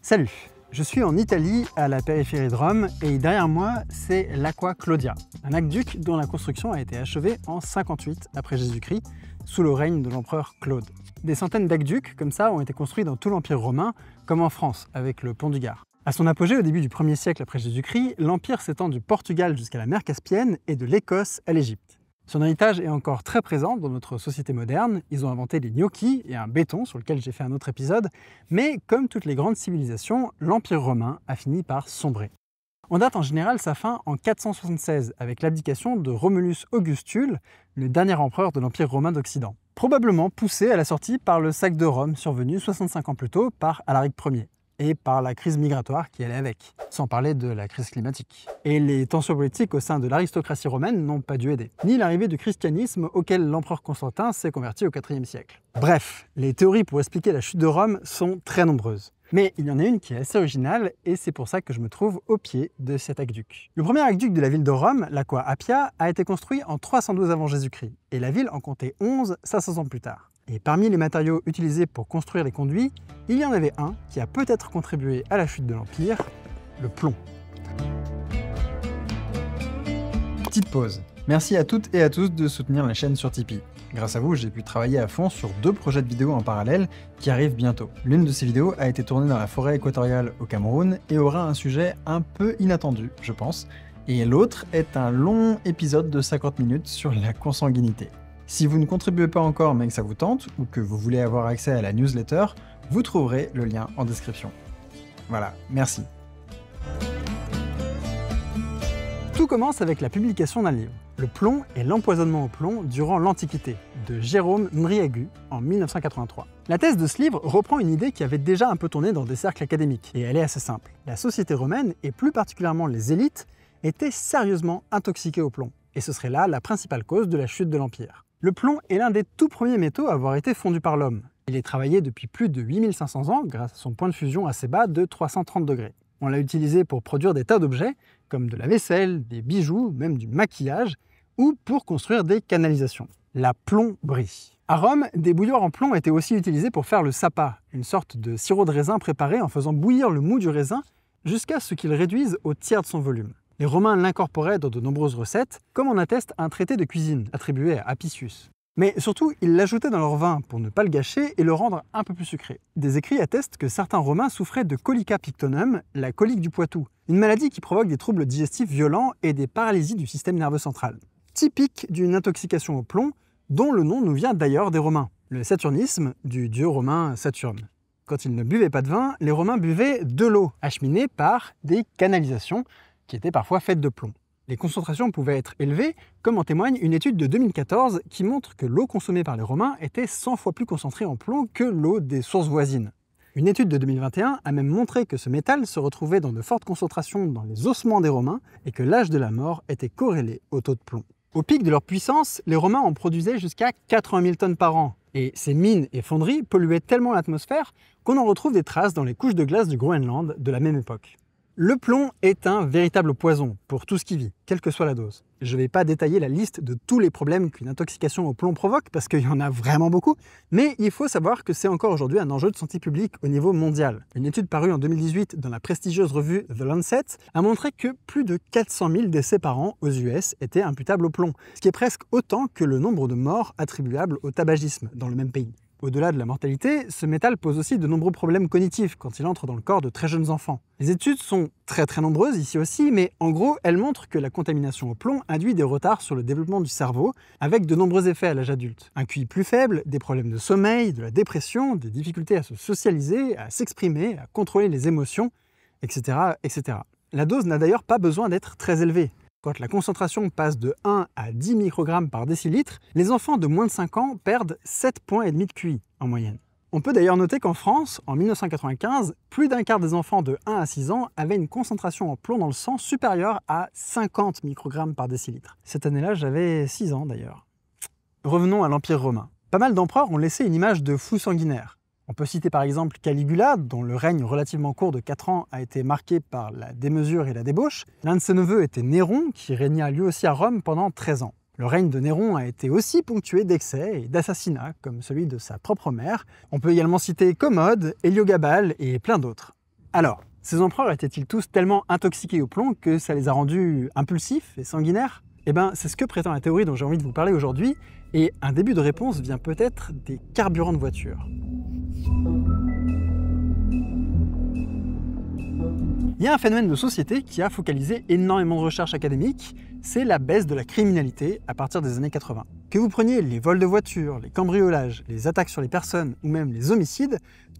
Salut, je suis en Italie, à la périphérie de Rome, et derrière moi, c'est l'Aqua Claudia, un aqueduc dont la construction a été achevée en 58 après Jésus-Christ, sous le règne de l'empereur Claude. Des centaines d'aqueducs comme ça ont été construits dans tout l'Empire romain, comme en France, avec le pont du Gard. À son apogée au début du 1er siècle après Jésus-Christ, l'Empire s'étend du Portugal jusqu'à la mer Caspienne et de l'Écosse à l'Égypte. Son héritage est encore très présent dans notre société moderne. Ils ont inventé les gnocchis et un béton sur lequel j'ai fait un autre épisode, mais comme toutes les grandes civilisations, l'Empire romain a fini par sombrer. On date en général sa fin en 476 avec l'abdication de Romulus Augustule, le dernier empereur de l'Empire romain d'Occident. Probablement poussé à la sortie par le sac de Rome survenu 65 ans plus tôt par Alaric Ier. Et par la crise migratoire qui allait avec, sans parler de la crise climatique. Et les tensions politiques au sein de l'aristocratie romaine n'ont pas dû aider, ni l'arrivée du christianisme auquel l'empereur Constantin s'est converti au IVe siècle. Bref, les théories pour expliquer la chute de Rome sont très nombreuses. Mais il y en a une qui est assez originale, et c'est pour ça que je me trouve au pied de cet aqueduc. Le premier aqueduc de la ville de Rome, l'Aqua Appia, a été construit en 312 avant Jésus-Christ, et la ville en comptait 11 500 ans plus tard. Et parmi les matériaux utilisés pour construire les conduits, il y en avait un qui a peut-être contribué à la chute de l'Empire, le plomb. Petite pause. Merci à toutes et à tous de soutenir la chaîne sur Tipeee. Grâce à vous, j'ai pu travailler à fond sur 2 projets de vidéos en parallèle qui arrivent bientôt. L'une de ces vidéos a été tournée dans la forêt équatoriale au Cameroun et aura un sujet un peu inattendu, je pense. Et l'autre est un long épisode de 50 minutes sur la consanguinité. Si vous ne contribuez pas encore mais que ça vous tente, ou que vous voulez avoir accès à la newsletter, vous trouverez le lien en description. Voilà, merci. Tout commence avec la publication d'un livre, Le plomb et l'empoisonnement au plomb durant l'Antiquité, de Jérôme Ndriagu, en 1983. La thèse de ce livre reprend une idée qui avait déjà un peu tourné dans des cercles académiques, et elle est assez simple. La société romaine, et plus particulièrement les élites, étaient sérieusement intoxiquées au plomb, et ce serait là la principale cause de la chute de l'Empire. Le plomb est l'un des tout premiers métaux à avoir été fondu par l'homme. Il est travaillé depuis plus de 8500 ans grâce à son point de fusion assez bas de 330 degrés. On l'a utilisé pour produire des tas d'objets, comme de la vaisselle, des bijoux, même du maquillage, ou pour construire des canalisations. La plomberie. À Rome, des bouilloires en plomb étaient aussi utilisés pour faire le sapa, une sorte de sirop de raisin préparé en faisant bouillir le mou du raisin jusqu'à ce qu'il réduise au tiers de son volume. Les Romains l'incorporaient dans de nombreuses recettes, comme en atteste un traité de cuisine attribué à Apicius. Mais surtout, ils l'ajoutaient dans leur vin pour ne pas le gâcher et le rendre un peu plus sucré. Des écrits attestent que certains Romains souffraient de colica pictonum, la colique du Poitou, une maladie qui provoque des troubles digestifs violents et des paralysies du système nerveux central. Typique d'une intoxication au plomb, dont le nom nous vient d'ailleurs des Romains, le saturnisme du dieu romain Saturne. Quand ils ne buvaient pas de vin, les Romains buvaient de l'eau, acheminée par des canalisations, qui étaient parfois faites de plomb. Les concentrations pouvaient être élevées, comme en témoigne une étude de 2014 qui montre que l'eau consommée par les Romains était 100 fois plus concentrée en plomb que l'eau des sources voisines. Une étude de 2021 a même montré que ce métal se retrouvait dans de fortes concentrations dans les ossements des Romains et que l'âge de la mort était corrélé au taux de plomb. Au pic de leur puissance, les Romains en produisaient jusqu'à 80 000 tonnes par an. Et ces mines et fonderies polluaient tellement l'atmosphère qu'on en retrouve des traces dans les couches de glace du Groenland de la même époque. Le plomb est un véritable poison pour tout ce qui vit, quelle que soit la dose. Je ne vais pas détailler la liste de tous les problèmes qu'une intoxication au plomb provoque, parce qu'il y en a vraiment beaucoup, mais il faut savoir que c'est encore aujourd'hui un enjeu de santé publique au niveau mondial. Une étude parue en 2018 dans la prestigieuse revue The Lancet a montré que plus de 400 000 décès par an aux US étaient imputables au plomb, ce qui est presque autant que le nombre de morts attribuables au tabagisme dans le même pays. Au-delà de la mortalité, ce métal pose aussi de nombreux problèmes cognitifs quand il entre dans le corps de très jeunes enfants. Les études sont très nombreuses ici aussi, mais en gros, elles montrent que la contamination au plomb induit des retards sur le développement du cerveau, avec de nombreux effets à l'âge adulte. Un QI plus faible, des problèmes de sommeil, de la dépression, des difficultés à se socialiser, à s'exprimer, à contrôler les émotions, etc. etc. La dose n'a d'ailleurs pas besoin d'être très élevée. Quand la concentration passe de 1 à 10 microgrammes par décilitre, les enfants de moins de 5 ans perdent 7,5 points de QI en moyenne. On peut d'ailleurs noter qu'en France, en 1995, plus d'un quart des enfants de 1 à 6 ans avaient une concentration en plomb dans le sang supérieure à 50 microgrammes par décilitre. Cette année-là, j'avais 6 ans d'ailleurs. Revenons à l'Empire romain. Pas mal d'empereurs ont laissé une image de fou sanguinaire. On peut citer par exemple Caligula, dont le règne relativement court de 4 ans a été marqué par la démesure et la débauche. L'un de ses neveux était Néron, qui régna lui aussi à Rome pendant 13 ans. Le règne de Néron a été aussi ponctué d'excès et d'assassinats, comme celui de sa propre mère. On peut également citer Commode, Héliogabale et plein d'autres. Alors, ces empereurs étaient-ils tous tellement intoxiqués au plomb que ça les a rendus impulsifs et sanguinaires? Eh bien, c'est ce que prétend la théorie dont j'ai envie de vous parler aujourd'hui, et un début de réponse vient peut-être des carburants de voiture. Il y a un phénomène de société qui a focalisé énormément de recherches académiques, c'est la baisse de la criminalité à partir des années 80. Que vous preniez les vols de voitures, les cambriolages, les attaques sur les personnes ou même les homicides,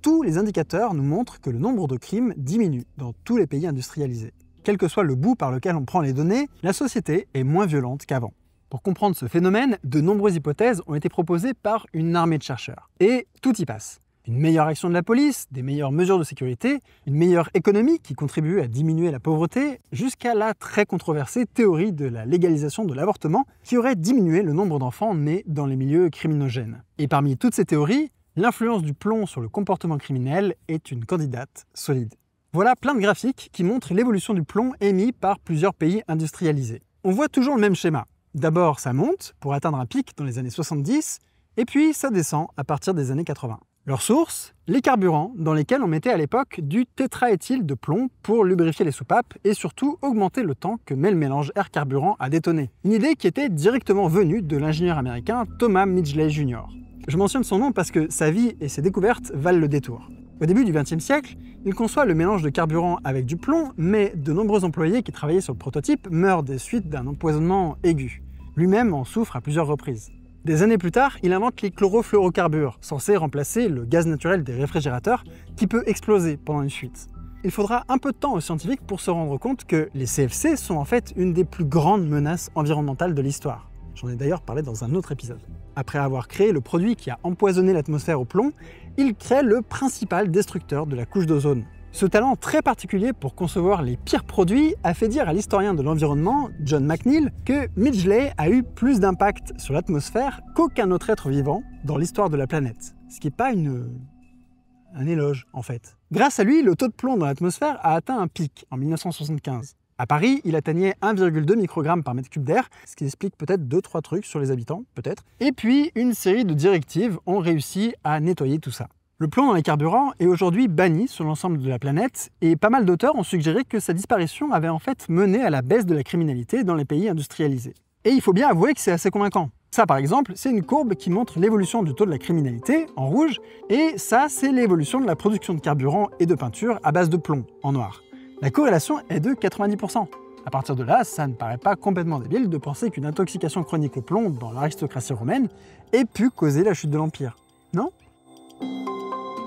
tous les indicateurs nous montrent que le nombre de crimes diminue dans tous les pays industrialisés. Quel que soit le bout par lequel on prend les données, la société est moins violente qu'avant. Pour comprendre ce phénomène, de nombreuses hypothèses ont été proposées par une armée de chercheurs. Et tout y passe. Une meilleure action de la police, des meilleures mesures de sécurité, une meilleure économie qui contribue à diminuer la pauvreté, jusqu'à la très controversée théorie de la légalisation de l'avortement qui aurait diminué le nombre d'enfants nés dans les milieux criminogènes. Et parmi toutes ces théories, l'influence du plomb sur le comportement criminel est une candidate solide. Voilà plein de graphiques qui montrent l'évolution du plomb émis par plusieurs pays industrialisés. On voit toujours le même schéma. D'abord, ça monte pour atteindre un pic dans les années 70, et puis ça descend à partir des années 80. Leur source, les carburants dans lesquels on mettait à l'époque du tétraéthyle de plomb pour lubrifier les soupapes et surtout augmenter le temps que met le mélange air-carburant à détonner. Une idée qui était directement venue de l'ingénieur américain Thomas Midgley Jr. Je mentionne son nom parce que sa vie et ses découvertes valent le détour. Au début du XXe siècle, il conçoit le mélange de carburant avec du plomb, mais de nombreux employés qui travaillaient sur le prototype meurent des suites d'un empoisonnement aigu. Lui-même en souffre à plusieurs reprises. Des années plus tard, il invente les chlorofluorocarbures, censés remplacer le gaz naturel des réfrigérateurs, qui peut exploser pendant une fuite. Il faudra un peu de temps aux scientifiques pour se rendre compte que les CFC sont en fait une des plus grandes menaces environnementales de l'histoire. J'en ai d'ailleurs parlé dans un autre épisode. Après avoir créé le produit qui a empoisonné l'atmosphère au plomb, il crée le principal destructeur de la couche d'ozone. Ce talent très particulier pour concevoir les pires produits a fait dire à l'historien de l'environnement, John McNeill, que Midgley a eu plus d'impact sur l'atmosphère qu'aucun autre être vivant dans l'histoire de la planète. Ce qui n'est pas un éloge, en fait. Grâce à lui, le taux de plomb dans l'atmosphère a atteint un pic en 1975. À Paris, il atteignait 1,2 microgrammes par mètre cube d'air, ce qui explique peut-être 2-3 trucs sur les habitants, peut-être. Et puis, une série de directives ont réussi à nettoyer tout ça. Le plomb dans les carburants est aujourd'hui banni sur l'ensemble de la planète, et pas mal d'auteurs ont suggéré que sa disparition avait en fait mené à la baisse de la criminalité dans les pays industrialisés. Et il faut bien avouer que c'est assez convaincant. Ça par exemple, c'est une courbe qui montre l'évolution du taux de la criminalité, en rouge, et ça c'est l'évolution de la production de carburant et de peinture à base de plomb, en noir. La corrélation est de 90%. À partir de là, ça ne paraît pas complètement débile de penser qu'une intoxication chronique au plomb dans l'aristocratie romaine ait pu causer la chute de l'Empire. Non ?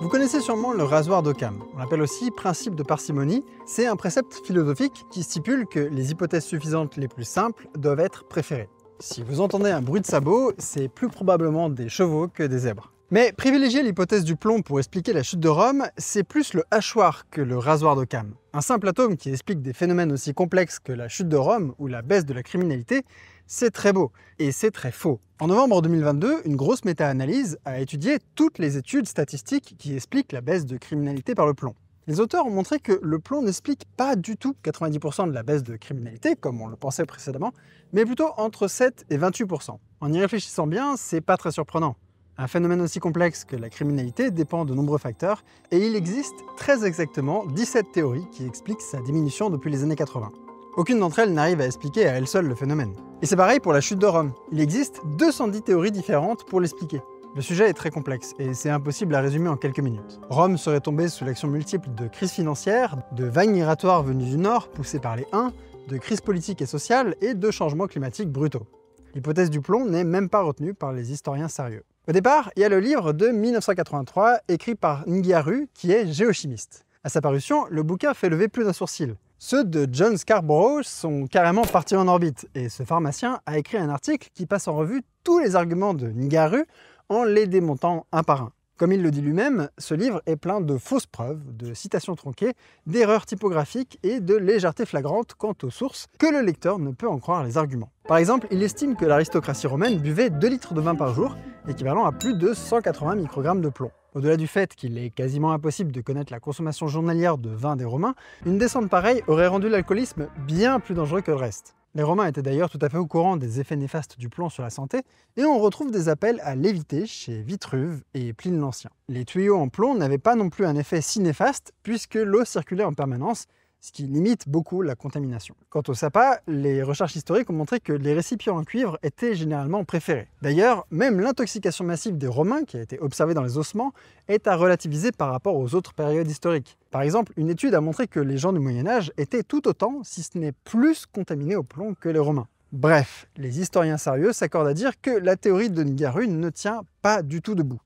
Vous connaissez sûrement le rasoir d'Occam, on l'appelle aussi principe de parcimonie. C'est un précepte philosophique qui stipule que les hypothèses suffisantes les plus simples doivent être préférées. Si vous entendez un bruit de sabot, c'est plus probablement des chevaux que des zèbres. Mais privilégier l'hypothèse du plomb pour expliquer la chute de Rome, c'est plus le hachoir que le rasoir d'Occam. Un simple atome qui explique des phénomènes aussi complexes que la chute de Rome ou la baisse de la criminalité, c'est très beau, et c'est très faux. En novembre 2022, une grosse méta-analyse a étudié toutes les études statistiques qui expliquent la baisse de criminalité par le plomb. Les auteurs ont montré que le plomb n'explique pas du tout 90% de la baisse de criminalité, comme on le pensait précédemment, mais plutôt entre 7 et 28%. En y réfléchissant bien, c'est pas très surprenant. Un phénomène aussi complexe que la criminalité dépend de nombreux facteurs, et il existe très exactement 17 théories qui expliquent sa diminution depuis les années 80. Aucune d'entre elles n'arrive à expliquer à elle seule le phénomène. Et c'est pareil pour la chute de Rome. Il existe 210 théories différentes pour l'expliquer. Le sujet est très complexe, et c'est impossible à résumer en quelques minutes. Rome serait tombée sous l'action multiple de crises financières, de vagues migratoires venues du nord poussées par les Huns, de crises politiques et sociales, et de changements climatiques brutaux. L'hypothèse du plomb n'est même pas retenue par les historiens sérieux. Au départ, il y a le livre de 1983, écrit par Ngyaru, qui est géochimiste. À sa parution, le bouquin fait lever plus d'un sourcil. Ceux de John Scarborough sont carrément partis en orbite, et ce pharmacien a écrit un article qui passe en revue tous les arguments de Ngyaru en les démontant un par un. Comme il le dit lui-même, ce livre est plein de fausses preuves, de citations tronquées, d'erreurs typographiques et de légèreté flagrante quant aux sources que le lecteur ne peut en croire les arguments. Par exemple, il estime que l'aristocratie romaine buvait 2 litres de vin par jour, équivalent à plus de 180 microgrammes de plomb. Au-delà du fait qu'il est quasiment impossible de connaître la consommation journalière de vin des Romains, une descente pareille aurait rendu l'alcoolisme bien plus dangereux que le reste. Les Romains étaient d'ailleurs tout à fait au courant des effets néfastes du plomb sur la santé, et on retrouve des appels à l'éviter chez Vitruve et Pline l'Ancien. Les tuyaux en plomb n'avaient pas non plus un effet si néfaste, puisque l'eau circulait en permanence, ce qui limite beaucoup la contamination. Quant au sapin, les recherches historiques ont montré que les récipients en cuivre étaient généralement préférés. D'ailleurs, même l'intoxication massive des Romains, qui a été observée dans les ossements, est à relativiser par rapport aux autres périodes historiques. Par exemple, une étude a montré que les gens du Moyen-Âge étaient tout autant, si ce n'est plus, contaminés au plomb que les Romains. Bref, les historiens sérieux s'accordent à dire que la théorie de Nigaru ne tient pas du tout debout.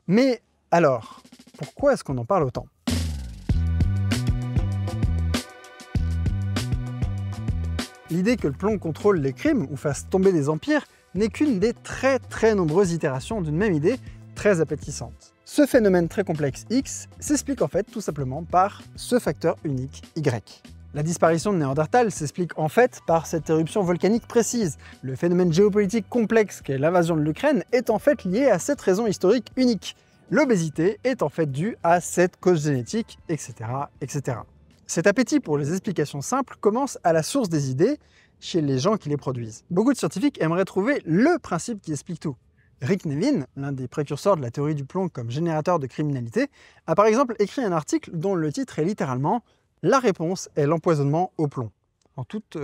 Mais alors, pourquoi est-ce qu'on en parle autant ? L'idée que le plomb contrôle les crimes ou fasse tomber des empires n'est qu'une des très nombreuses itérations d'une même idée très appétissante. Ce phénomène très complexe X s'explique en fait tout simplement par ce facteur unique Y. La disparition de Néandertal s'explique en fait par cette éruption volcanique précise. Le phénomène géopolitique complexe qu'est l'invasion de l'Ukraine est en fait lié à cette raison historique unique. L'obésité est en fait due à cette cause génétique, etc., etc. Cet appétit pour les explications simples commence à la source des idées, chez les gens qui les produisent. Beaucoup de scientifiques aimeraient trouver le principe qui explique tout. Rick Nevin, l'un des précurseurs de la théorie du plomb comme générateur de criminalité, a par exemple écrit un article dont le titre est littéralement « La réponse est l'empoisonnement au plomb », en toute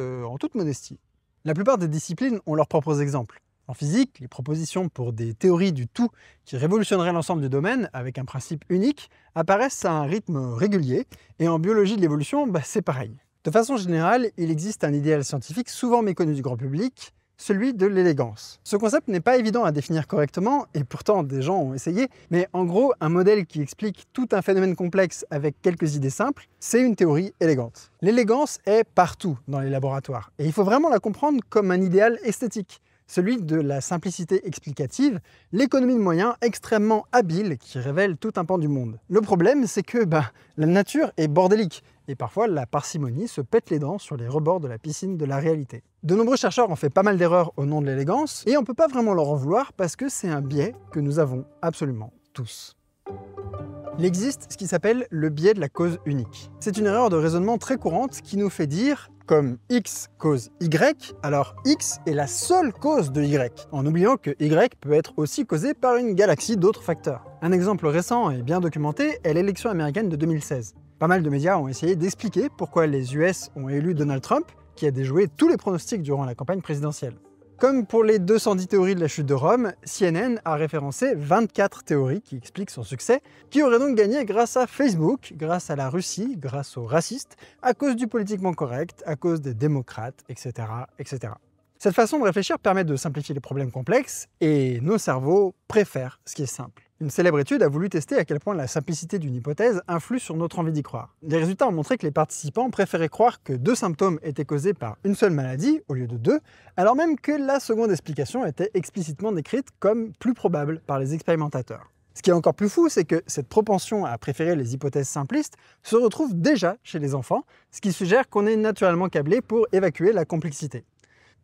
modestie. La plupart des disciplines ont leurs propres exemples. En physique, les propositions pour des théories du tout qui révolutionneraient l'ensemble du domaine avec un principe unique apparaissent à un rythme régulier, et en biologie de l'évolution, c'est pareil. De façon générale, il existe un idéal scientifique souvent méconnu du grand public, celui de l'élégance. Ce concept n'est pas évident à définir correctement, et pourtant des gens ont essayé, mais en gros, un modèle qui explique tout un phénomène complexe avec quelques idées simples, c'est une théorie élégante. L'élégance est partout dans les laboratoires, et il faut vraiment la comprendre comme un idéal esthétique. Celui de la simplicité explicative, l'économie de moyens extrêmement habile qui révèle tout un pan du monde. Le problème, c'est que la nature est bordélique, et parfois la parcimonie se pète les dents sur les rebords de la piscine de la réalité. De nombreux chercheurs ont fait pas mal d'erreurs au nom de l'élégance, et on peut pas vraiment leur en vouloir parce que c'est un biais que nous avons absolument tous. Il existe ce qui s'appelle le biais de la cause unique. C'est une erreur de raisonnement très courante qui nous fait dire comme X cause Y, alors X est la seule cause de Y, en oubliant que Y peut être aussi causé par une galaxie d'autres facteurs. Un exemple récent et bien documenté est l'élection américaine de 2016. Pas mal de médias ont essayé d'expliquer pourquoi les US ont élu Donald Trump, qui a déjoué tous les pronostics durant la campagne présidentielle. Comme pour les 210 théories de la chute de Rome, CNN a référencé 24 théories qui expliquent son succès, qui auraient donc gagné grâce à Facebook, grâce à la Russie, grâce aux racistes, à cause du politiquement correct, à cause des démocrates, etc., etc. Cette façon de réfléchir permet de simplifier les problèmes complexes, et nos cerveaux préfèrent ce qui est simple. Une célèbre étude a voulu tester à quel point la simplicité d'une hypothèse influe sur notre envie d'y croire. Les résultats ont montré que les participants préféraient croire que 2 symptômes étaient causés par une seule maladie au lieu de 2, alors même que la seconde explication était explicitement décrite comme plus probable par les expérimentateurs. Ce qui est encore plus fou, c'est que cette propension à préférer les hypothèses simplistes se retrouve déjà chez les enfants, ce qui suggère qu'on est naturellement câblé pour évacuer la complexité.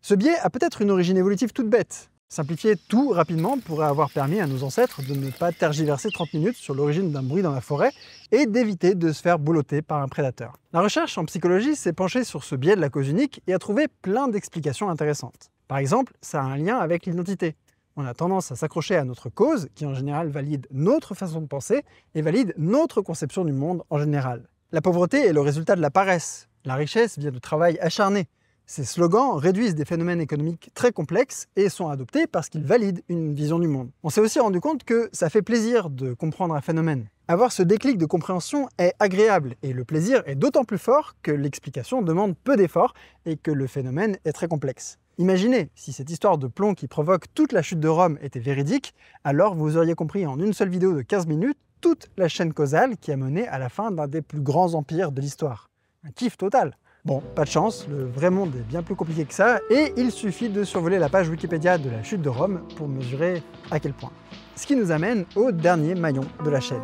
Ce biais a peut-être une origine évolutive toute bête. Simplifier tout rapidement pourrait avoir permis à nos ancêtres de ne pas tergiverser 30 minutes sur l'origine d'un bruit dans la forêt et d'éviter de se faire boulotter par un prédateur. La recherche en psychologie s'est penchée sur ce biais de la cause unique et a trouvé plein d'explications intéressantes. Par exemple, ça a un lien avec l'identité. On a tendance à s'accrocher à notre cause, qui en général valide notre façon de penser et valide notre conception du monde en général. La pauvreté est le résultat de la paresse. La richesse vient du travail acharné. Ces slogans réduisent des phénomènes économiques très complexes et sont adoptés parce qu'ils valident une vision du monde. On s'est aussi rendu compte que ça fait plaisir de comprendre un phénomène. Avoir ce déclic de compréhension est agréable et le plaisir est d'autant plus fort que l'explication demande peu d'efforts et que le phénomène est très complexe. Imaginez, si cette histoire de plomb qui provoque toute la chute de Rome était véridique, alors vous auriez compris en une seule vidéo de 15 minutes toute la chaîne causale qui a mené à la fin d'un des plus grands empires de l'histoire. Un kiff total. Bon, pas de chance, le vrai monde est bien plus compliqué que ça, et il suffit de survoler la page Wikipédia de la chute de Rome pour mesurer à quel point. Ce qui nous amène au dernier maillon de la chaîne.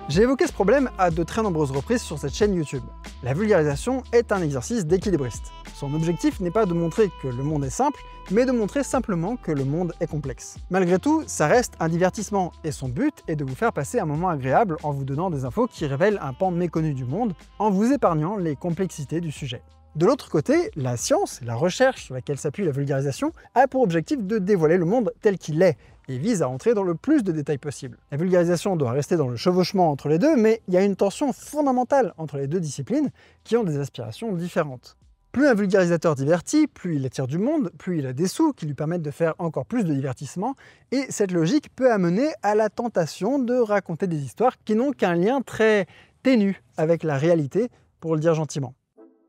J'ai évoqué ce problème à de très nombreuses reprises sur cette chaîne YouTube. La vulgarisation est un exercice d'équilibriste. Son objectif n'est pas de montrer que le monde est simple, mais de montrer simplement que le monde est complexe. Malgré tout, ça reste un divertissement, et son but est de vous faire passer un moment agréable en vous donnant des infos qui révèlent un pan méconnu du monde, en vous épargnant les complexités du sujet. De l'autre côté, la science, la recherche sur laquelle s'appuie la vulgarisation, a pour objectif de dévoiler le monde tel qu'il est, et vise à entrer dans le plus de détails possible. La vulgarisation doit rester dans le chevauchement entre les deux, mais il y a une tension fondamentale entre les deux disciplines qui ont des aspirations différentes. Plus un vulgarisateur divertit, plus il attire du monde, plus il a des sous qui lui permettent de faire encore plus de divertissement, et cette logique peut amener à la tentation de raconter des histoires qui n'ont qu'un lien très ténu avec la réalité, pour le dire gentiment.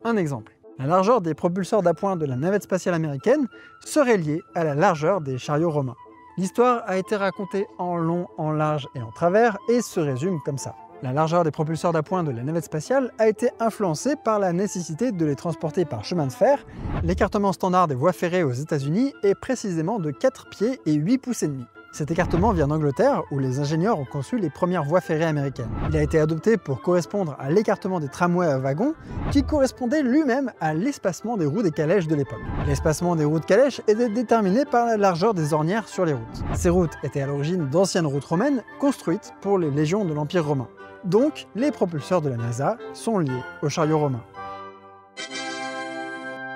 Un exemple. La largeur des propulseurs d'appoint de la navette spatiale américaine serait liée à la largeur des chariots romains. L'histoire a été racontée en long, en large et en travers et se résume comme ça. La largeur des propulseurs d'appoint de la navette spatiale a été influencée par la nécessité de les transporter par chemin de fer. L'écartement standard des voies ferrées aux États-Unis est précisément de 4 pieds et 8 pouces et demi. Cet écartement vient d'Angleterre, où les ingénieurs ont conçu les premières voies ferrées américaines. Il a été adopté pour correspondre à l'écartement des tramways à wagons, qui correspondait lui-même à l'espacement des roues des calèches de l'époque. L'espacement des roues de calèche était déterminé par la largeur des ornières sur les routes. Ces routes étaient à l'origine d'anciennes routes romaines, construites pour les légions de l'Empire romain. Donc, les propulseurs de la NASA sont liés aux chariots romains.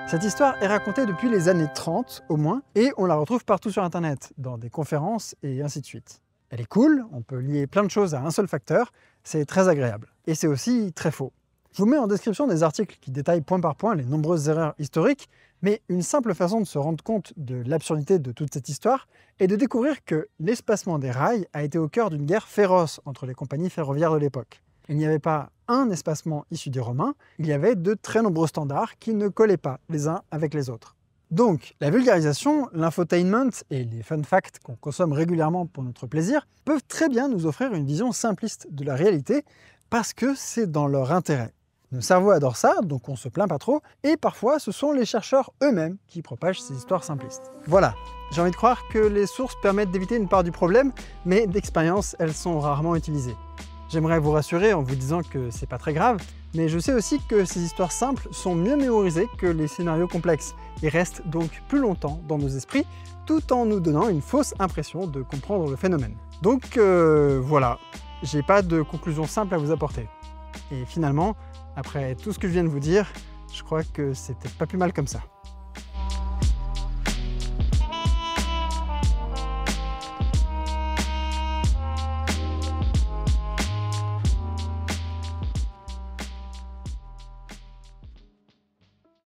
Cette histoire est racontée depuis les années 30 au moins, et on la retrouve partout sur internet, dans des conférences et ainsi de suite. Elle est cool, on peut lier plein de choses à un seul facteur, c'est très agréable. Et c'est aussi très faux. Je vous mets en description des articles qui détaillent point par point les nombreuses erreurs historiques, mais une simple façon de se rendre compte de l'absurdité de toute cette histoire est de découvrir que l'espacement des rails a été au cœur d'une guerre féroce entre les compagnies ferroviaires de l'époque. Il n'y avait pas un espacement issu des Romains, il y avait de très nombreux standards qui ne collaient pas les uns avec les autres. Donc, la vulgarisation, l'infotainment et les fun facts qu'on consomme régulièrement pour notre plaisir peuvent très bien nous offrir une vision simpliste de la réalité parce que c'est dans leur intérêt. Nos cerveaux adorent ça, donc on se plaint pas trop, et parfois ce sont les chercheurs eux-mêmes qui propagent ces histoires simplistes. Voilà, j'ai envie de croire que les sources permettent d'éviter une part du problème, mais d'expérience, elles sont rarement utilisées. J'aimerais vous rassurer en vous disant que c'est pas très grave, mais je sais aussi que ces histoires simples sont mieux mémorisées que les scénarios complexes, et restent donc plus longtemps dans nos esprits, tout en nous donnant une fausse impression de comprendre le phénomène. Donc voilà, j'ai pas de conclusion simple à vous apporter. Et finalement, après tout ce que je viens de vous dire, je crois que c'était pas plus mal comme ça.